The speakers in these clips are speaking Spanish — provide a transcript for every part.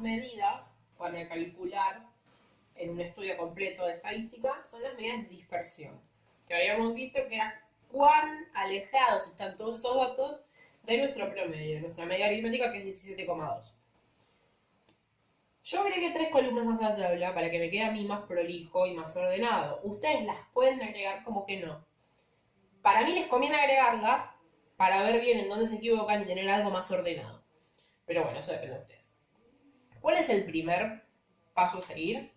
medidas para calcular en un estudio completo de estadística son las medidas de dispersión, que habíamos visto que era cuán alejados están todos esos datos de nuestro promedio, nuestra media aritmética, que es 17,2. Yo agregué 3 columnas más a la tabla para que me quede a mí más prolijo y más ordenado. Ustedes las pueden agregar como que no. Para mí les conviene agregarlas para ver bien en dónde se equivocan y tener algo más ordenado. Pero bueno, eso depende de ustedes. ¿Cuál es el primer paso a seguir?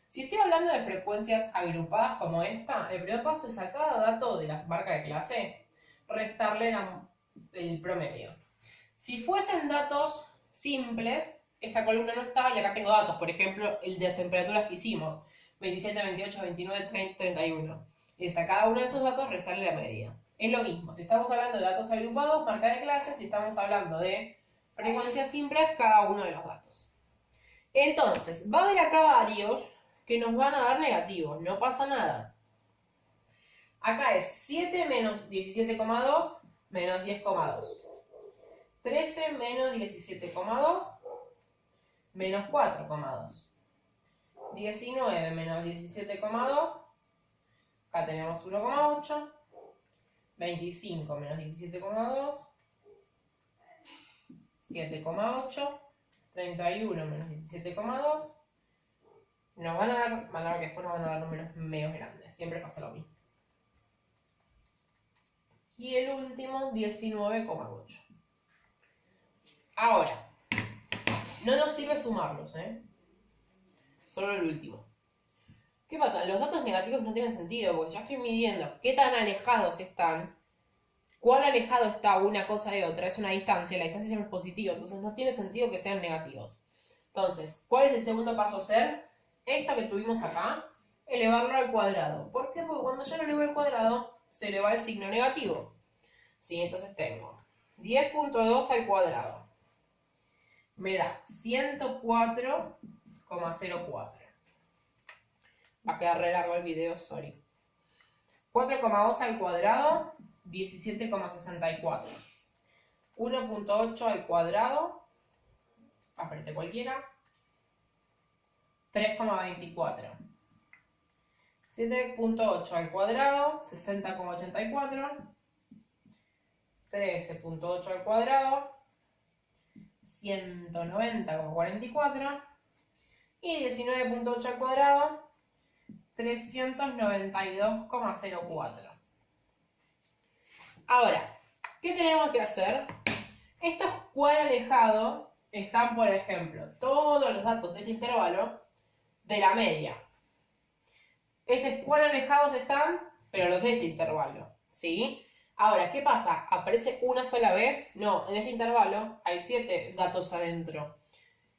Si estoy hablando de frecuencias agrupadas como esta, el primer paso es a cada dato de la marca de clase restarle el promedio. Si fuesen datos simples, esta columna no está y acá tengo datos, por ejemplo, el de las temperaturas que hicimos, 27, 28, 29, 30, 31. Y a cada uno de esos datos restarle la media. Es lo mismo, si estamos hablando de datos agrupados, marca de clase, si estamos hablando de frecuencias simples, cada uno de los datos. Entonces, va a haber acá varios que nos van a dar negativos, no pasa nada. Acá es 7 menos 17,2 menos 10,2. 13 menos 17,2 menos 4,2. 19 menos 17,2, acá tenemos 1,8. 25 menos 17,2, 7,8. 31 menos 17,2. Nos van a dar que después nos van a dar números medio grandes. Siempre pasa lo mismo. Y el último, 19,8. Ahora, no nos sirve sumarlos, solo el último. ¿Qué pasa? Los datos negativos no tienen sentido, porque ya estoy midiendo qué tan alejados están, cuán alejado está una cosa de otra. Es una distancia, la distancia siempre es positiva, entonces no tiene sentido que sean negativos. Entonces, ¿cuál es el segundo paso a hacer? Esto que tuvimos acá, elevarlo al cuadrado. ¿Por qué? Porque cuando yo lo elevo al cuadrado, se eleva el signo negativo. Sí, entonces tengo 10.2 al cuadrado. Me da 104,04. Va a quedar re largo el video, sorry. 4,2 al cuadrado, 17,64. 1.8 al cuadrado, apreté cualquiera, 3,24. 7.8 al cuadrado, 60,84. 13.8 al cuadrado, 190,44. Y 19.8 al cuadrado, 392,04. Ahora, ¿qué tenemos que hacer? Estos cuán alejados están, por ejemplo, todos los datos de este intervalo de la media. Estos cuán alejados están, pero los de este intervalo, ¿sí? Ahora, ¿qué pasa? ¿Aparece una sola vez? No, en este intervalo hay 7 datos adentro.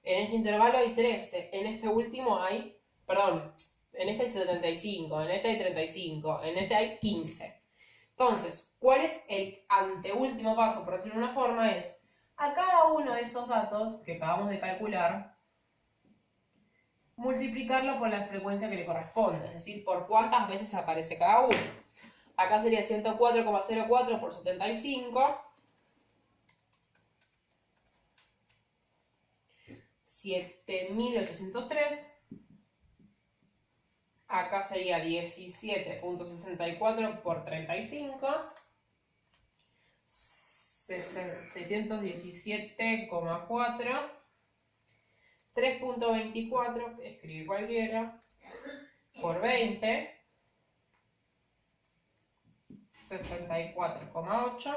En este intervalo hay 13. En este último hay, perdón, en este hay 75, en este hay 35, en este hay 15. Entonces, ¿cuál es el anteúltimo paso, por decirlo de una forma? Es a cada uno de esos datos que acabamos de calcular, multiplicarlo por la frecuencia que le corresponde, es decir, por cuántas veces aparece cada uno. Acá sería 104,04 por 75. 7.803. Acá sería 17.64 por 35. 617,4. 3.24, escribí cualquiera, por 20. 64,8.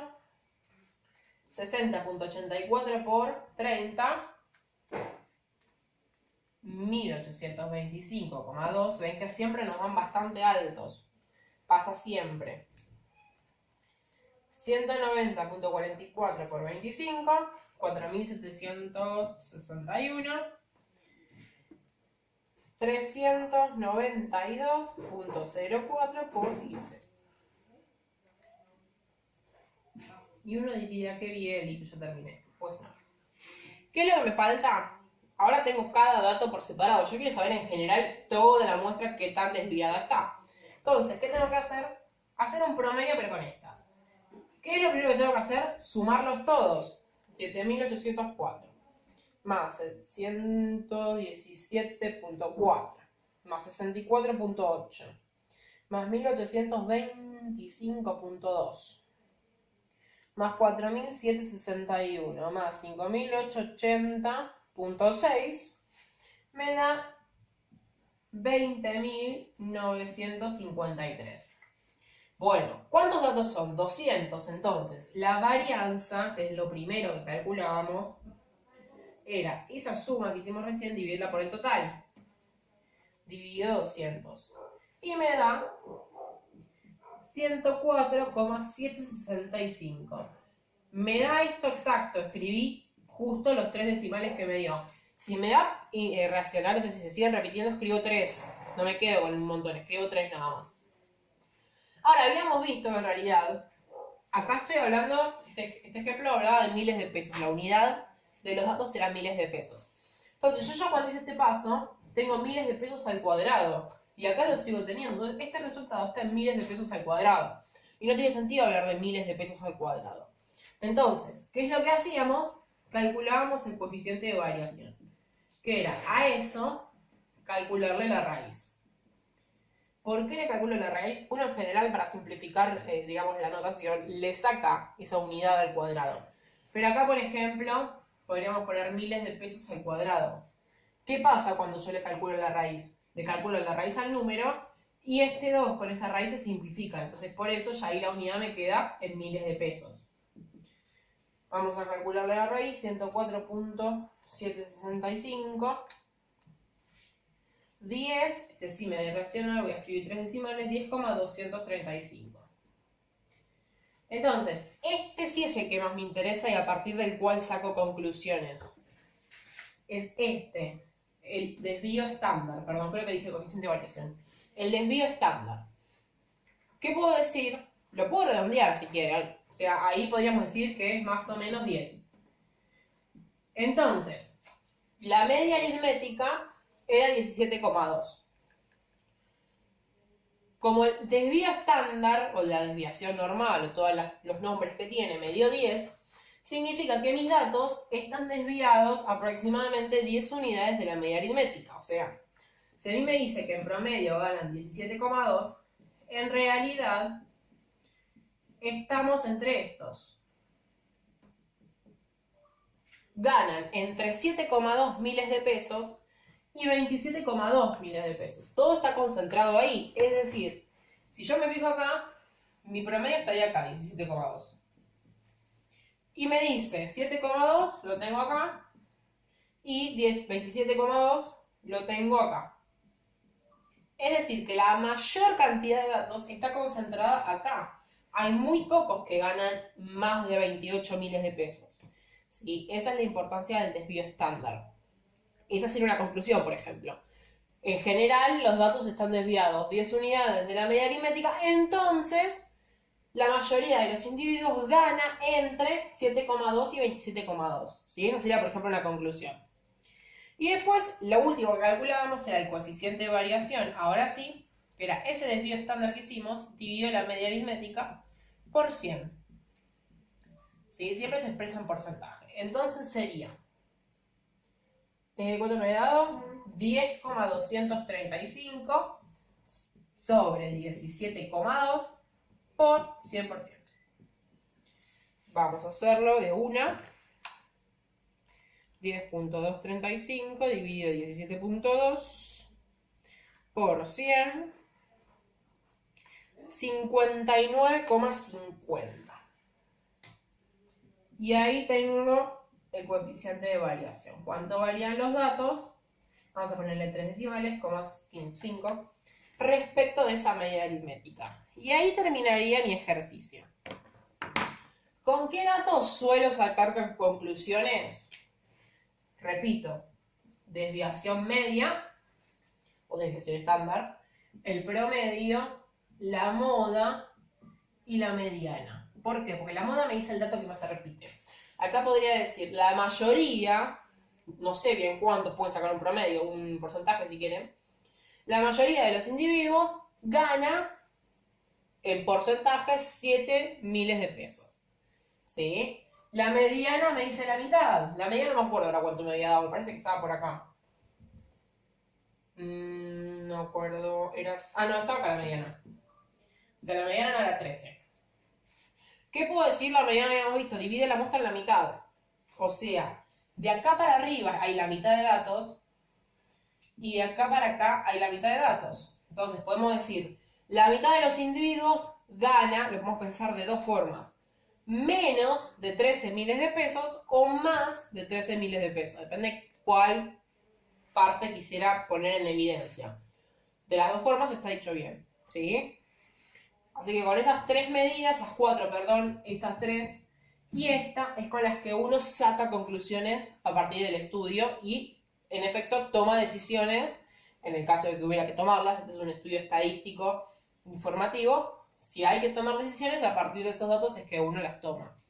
60.84 por 30. 1825,2. Ven que siempre nos van bastante altos. Pasa siempre. 190.44 por 25. 4761. 392.04 por 15. Y uno diría que bien y que yo terminé. Pues no. ¿Qué es lo que me falta? Ahora tengo cada dato por separado. Yo quiero saber en general toda la muestra qué tan desviada está. Entonces, ¿qué tengo que hacer? Hacer un promedio pero con estas. ¿Qué es lo primero que tengo que hacer? Sumarlos todos. 7.804. más 117.4 más 64.8 más 1825.2 más 4761 más 5880.6 me da 20.953. Bueno, ¿cuántos datos son? 200. Entonces, la varianza, que es lo primero que calculábamos, era esa suma que hicimos recién, dividirla por el total. Dividido 200. Y me da 104,765. Me da esto exacto, escribí justo los 3 decimales que me dio. Si me da irracional, o sea, si se siguen repitiendo, escribo 3. No me quedo con un montón, escribo 3 nada más. Ahora, habíamos visto en realidad, acá estoy hablando, este ejemplo hablaba de miles de pesos, la unidad de los datos era miles de pesos. Entonces yo ya cuando hice este paso, tengo miles de pesos al cuadrado, y acá lo sigo teniendo. Entonces este resultado está en miles de pesos al cuadrado, y no tiene sentido hablar de miles de pesos al cuadrado. Entonces, ¿qué es lo que hacíamos? Calculábamos el coeficiente de variación, que era a eso calcularle la raíz. ¿Por qué le calculo la raíz? Uno en general, para simplificar, digamos, la notación, le saca esa unidad al cuadrado. Pero acá, por ejemplo, podríamos poner miles de pesos al cuadrado. ¿Qué pasa cuando yo le calculo la raíz? Le calculo la raíz al número y este 2 con esta raíz se simplifica. Entonces, por eso ya ahí la unidad me queda en miles de pesos. Vamos a calcularle la raíz, 104.765. 10, este sí me da irracional, voy a escribir 3 decimales, 10,235. Entonces, este sí es el que más me interesa y a partir del cual saco conclusiones. Es este, el desvío estándar, perdón, creo que dije coeficiente de variación. El desvío estándar. ¿Qué puedo decir? Lo puedo redondear si quieren. O sea, ahí podríamos decir que es más o menos 10. Entonces, la media aritmética era 17,2. Como el desvío estándar, o la desviación normal, o todos los nombres que tiene, me dio 10, significa que mis datos están desviados aproximadamente 10 unidades de la media aritmética. O sea, si a mí me dice que en promedio ganan 17,2, en realidad estamos entre estos. Ganan entre 7,2 miles de pesos y 27,2 miles de pesos. Todo está concentrado ahí. Es decir, si yo me fijo acá, mi promedio estaría acá, 17,2. Y me dice 7,2 lo tengo acá y 27,2 lo tengo acá. Es decir, que la mayor cantidad de datos está concentrada acá. Hay muy pocos que ganan más de 28 miles de pesos. ¿Sí? Esa es la importancia del desvío estándar. Esa sería una conclusión, por ejemplo. En general, los datos están desviados 10 unidades de la media aritmética, entonces la mayoría de los individuos gana entre 7,2 y 27,2. ¿Sí? Esa sería, por ejemplo, una conclusión. Y después, lo último que calculábamos era el coeficiente de variación, ahora sí, que era ese desvío estándar que hicimos, dividido la media aritmética por 100. ¿Sí? Siempre se expresa en porcentaje. Entonces sería, ¿cuánto me he dado? 10,235 sobre 17,2 por 100%. Vamos a hacerlo de una. 10.235 dividido 17.2 por 100, 59,50. Y ahí tengo el coeficiente de variación. ¿Cuánto varían los datos? Vamos a ponerle 3 decimales, 5, respecto de esa media aritmética. Y ahí terminaría mi ejercicio. ¿Con qué datos suelo sacar conclusiones? Repito, desviación media o desviación estándar, el promedio, la moda y la mediana. ¿Por qué? Porque la moda me dice el dato que más se repite. Acá podría decir, la mayoría, no sé bien cuántos pueden sacar un promedio, un porcentaje si quieren, la mayoría de los individuos gana en porcentaje 7 miles de pesos. ¿Sí? La mediana me dice la mitad. La mediana no me acuerdo ahora cuánto me había dado, me parece que estaba por acá. No me acuerdo, no, estaba acá la mediana. O sea, la mediana no era 13. ¿Qué puedo decir? La mediana habíamos visto, divide la muestra en la mitad. O sea, de acá para arriba hay la mitad de datos y de acá para acá hay la mitad de datos. Entonces podemos decir, la mitad de los individuos gana, lo podemos pensar de dos formas, menos de 13 miles de pesos o más de 13 miles de pesos. Depende cuál parte quisiera poner en evidencia. De las dos formas está dicho bien, ¿sí? Así que con esas tres medidas, esas cuatro, perdón, estas tres y esta es con las que uno saca conclusiones a partir del estudio y, en efecto, toma decisiones, en el caso de que hubiera que tomarlas. Este es un estudio estadístico informativo. Si hay que tomar decisiones, a partir de esos datos es que uno las toma.